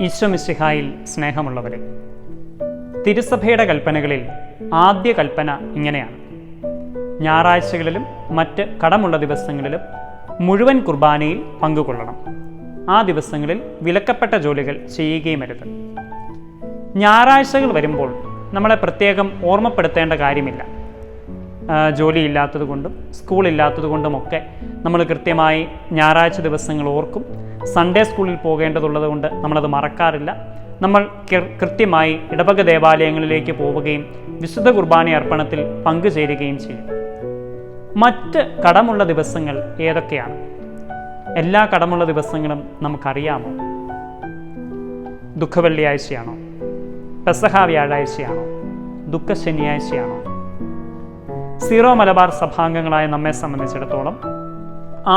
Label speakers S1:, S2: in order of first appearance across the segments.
S1: ഈശോ മിശിഹായിൽ സ്നേഹമുള്ളവരെ, തിരുസഭയുടെ കൽപ്പനകളിൽ ആദ്യ കൽപ്പന ഇങ്ങനെയാണ്: ഞായറാഴ്ചകളിലും മറ്റ് കടമുള്ള ദിവസങ്ങളിലും മുഴുവൻ കുർബാനയിൽ പങ്കുകൊള്ളണം. ആ ദിവസങ്ങളിൽ വിലക്കപ്പെട്ട ജോലികൾ ചെയ്യുകയുമരുത്. ഞായറാഴ്ചകൾ വരുമ്പോൾ നമ്മളെ പ്രത്യേകം ഓർമ്മപ്പെടുത്തേണ്ട കാര്യമില്ല. ജോലിയില്ലാത്തതുകൊണ്ടും സ്കൂളില്ലാത്തതുകൊണ്ടുമൊക്കെ നമ്മൾ കൃത്യമായി ഞായറാഴ്ച ദിവസങ്ങൾ ഓർക്കും. സൺഡേ സ്കൂളിൽ പോകേണ്ടതുള്ളത് കൊണ്ട് നമ്മളത് മറക്കാറില്ല. നമ്മൾ കൃത്യമായി ഇടവക ദേവാലയങ്ങളിലേക്ക് പോവുകയും വിശുദ്ധ കുർബാന അർപ്പണത്തിൽ പങ്കുചേരുകയും ചെയ്യും. മറ്റ് കടമുള്ള ദിവസങ്ങൾ ഏതൊക്കെയാണ്? എല്ലാ കടമുള്ള ദിവസങ്ങളും നമുക്കറിയാമോ? ദുഃഖവെള്ളിയാഴ്ചയാണോ? പെസഹ വ്യാഴാഴ്ചയാണോ? ദുഃഖ ശനിയാഴ്ചയാണോ? സീറോ മലബാർ സഭാംഗങ്ങളായ നമ്മെ സംബന്ധിച്ചിടത്തോളം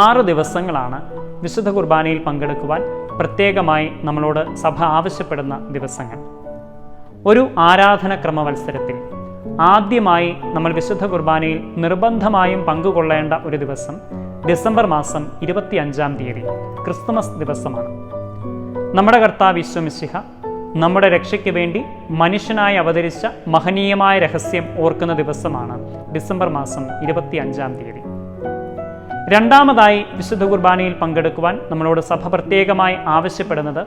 S1: 6 ദിവസങ്ങളാണ് വിശുദ്ധ കുർബാനയിൽ പങ്കെടുക്കുവാൻ പ്രത്യേകമായി നമ്മളോട് സഭ ആവശ്യപ്പെടുന്ന ദിവസങ്ങൾ. ഒരു ആരാധനക്രമ മത്സരത്തിൽ ആദ്യമായി നമ്മൾ വിശുദ്ധ കുർബാനയിൽ നിർബന്ധമായും പങ്കുകൊള്ളേണ്ട ഒരു ദിവസം ഡിസംബർ മാസം 25-ാം തീയതി ക്രിസ്തുമസ് ദിവസമാണ്. നമ്മുടെ കർത്താവ് ഈശോ മിശിഹ നമ്മുടെ രക്ഷയ്ക്ക് വേണ്ടി മനുഷ്യനായി അവതരിച്ച മഹനീയമായ രഹസ്യം ഓർക്കുന്ന ദിവസമാണ് ഡിസംബർ മാസം 25-ാം തീയതി. രണ്ടാമതായി വിശുദ്ധ കുർബാനയിൽ പങ്കെടുക്കുവാൻ നമ്മളോട് സഭ പ്രത്യേകമായി ആവശ്യപ്പെടുന്നത്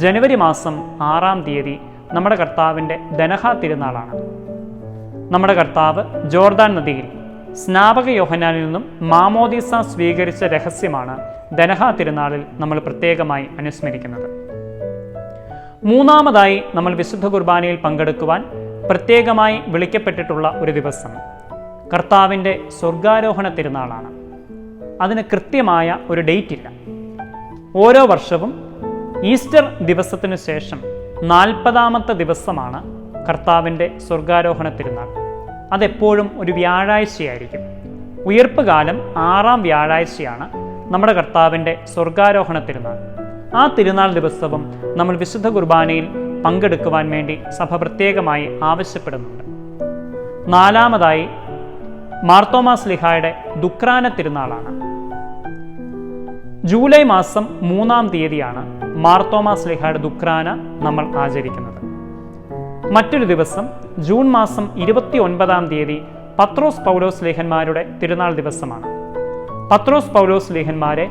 S1: ജനുവരി മാസം 6-ാം തീയതി നമ്മുടെ കർത്താവിൻ്റെ ദനഹ തിരുനാളാണ്. നമ്മുടെ കർത്താവ് ജോർദാൻ നദിയിൽ സ്നാപക യോഹന്നാനിൽ നിന്നും മാമോദീസ സ്വീകരിച്ച രഹസ്യമാണ് ദനഹ തിരുനാളിൽ നമ്മൾ പ്രത്യേകമായി അനുസ്മരിക്കുന്നത്. മൂന്നാമതായി നമ്മൾ വിശുദ്ധ കുർബാനയിൽ പങ്കെടുക്കുവാൻ പ്രത്യേകമായി വിളിക്കപ്പെട്ടിട്ടുള്ള ഒരു ദിവസം കർത്താവിൻ്റെ സ്വർഗാരോഹണ തിരുനാളാണ്. അതിന് കൃത്യമായ ഒരു ഡേറ്റ് ഇല്ല. ഓരോ വർഷവും ഈസ്റ്റർ ദിവസത്തിനു ശേഷം 40-ാമത്തെ ദിവസമാണ് കർത്താവിൻ്റെ സ്വർഗാരോഹണ തിരുനാൾ. അതെപ്പോഴും ഒരു വ്യാഴാഴ്ചയായിരിക്കും. ഉയർപ്പ് കാലം 6-ാം വ്യാഴാഴ്ചയാണ് നമ്മുടെ കർത്താവിൻ്റെ സ്വർഗാരോഹണ തിരുനാൾ. ആ തിരുനാൾ ദിവസവും നമ്മൾ വിശുദ്ധ കുർബാനയിൽ പങ്കെടുക്കുവാൻ വേണ്ടി സഭ പ്രത്യേകമായി ആവശ്യപ്പെടുന്നുണ്ട്. നാലാമതായി മാർത്തോമാ ശ്ലീഹായുടെ ദുഃഖ്രാന തിരുനാളാണ്. ജൂലൈ മാസം 3-ാം തീയതിയാണ് മാർത്തോമാ ശ്ലീഹായുടെ ദുഃഖ്രാന നമ്മൾ ആചരിക്കുന്നത്. മറ്റൊരു ദിവസം ജൂൺ മാസം 29-ാം തീയതി പത്രോസ് പൗലോസ് ശ്ലീഹന്മാരുടെ തിരുനാൾ ദിവസമാണ്. പത്രോസ് പൗലോസ് ശ്ലീഹന്മാരെ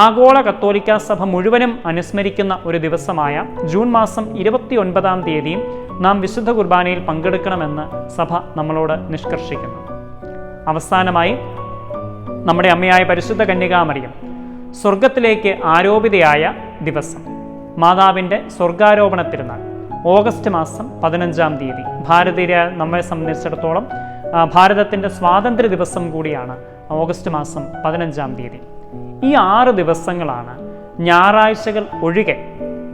S1: ആഗോള കത്തോലിക്ക സഭ മുഴുവനും അനുസ്മരിക്കുന്ന ഒരു ദിവസമായ ജൂൺ മാസം 29-ാം തീയതിയും നാം വിശുദ്ധ കുർബാനയിൽ പങ്കെടുക്കണമെന്ന് സഭ നമ്മളോട് നിഷ്കർഷിക്കുന്നു. അവസാനമായി നമ്മുടെ അമ്മയായ പരിശുദ്ധ കന്യകാമറിയം സ്വർഗത്തിലേക്ക് ആരോപിതയായ ദിവസം, മാതാവിൻ്റെ സ്വർഗാരോപണ തിരുനാൾ ഓഗസ്റ്റ് മാസം 15-ാം തീയതി. ഭാരതീയ നമ്മെ സംബന്ധിച്ചിടത്തോളം ഭാരതത്തിൻ്റെ സ്വാതന്ത്ര്യ ദിവസം കൂടിയാണ് ഓഗസ്റ്റ് മാസം 15-ാം തീയതി. ഈ 6 ദിവസങ്ങളാണ് ഞായറാഴ്ചകൾ ഒഴികെ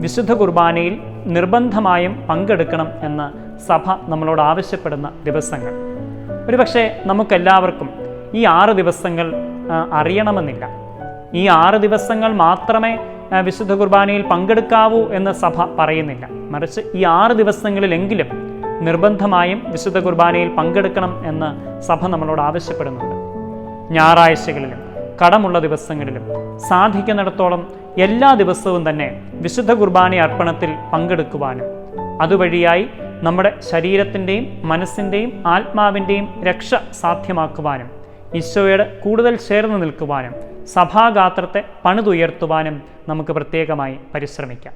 S1: വിശുദ്ധ കുർബാനയിൽ നിർബന്ധമായും പങ്കെടുക്കണം എന്ന് സഭ നമ്മളോട് ആവശ്യപ്പെടുന്ന ദിവസങ്ങൾ. ഒരുപക്ഷെ നമുക്കെല്ലാവർക്കും ഈ 6 ദിവസങ്ങൾ അറിയണമെന്നില്ല. ഈ 6 ദിവസങ്ങൾ മാത്രമേ വിശുദ്ധ കുർബാനയിൽ പങ്കെടുക്കാവൂ എന്ന് സഭ പറയുന്നില്ല. മറിച്ച് ഈ 6 ദിവസങ്ങളിലെങ്കിലും നിർബന്ധമായും വിശുദ്ധ കുർബാനയിൽ പങ്കെടുക്കണം എന്ന് സഭ നമ്മളോട് ആവശ്യപ്പെടുന്നുണ്ട്. ഞായറാഴ്ചകളിലും കടമുള്ള ദിവസങ്ങളിലും സാധിക്കുന്നിടത്തോളം എല്ലാ ദിവസവും തന്നെ വിശുദ്ധ കുർബാന അർപ്പണത്തിൽ പങ്കെടുക്കുവാനും അതുവഴിയായി നമ്മുടെ ശരീരത്തിൻ്റെയും മനസ്സിൻ്റെയും ആത്മാവിൻ്റെയും രക്ഷ സാധ്യമാക്കുവാനും ഈശോയോട് കൂടുതൽ ചേർന്ന് നിൽക്കുവാനും സഭാഗാത്രത്തെ പണിതുയർത്തുവാനും നമുക്ക് പ്രത്യേകമായി പരിശ്രമിക്കാം.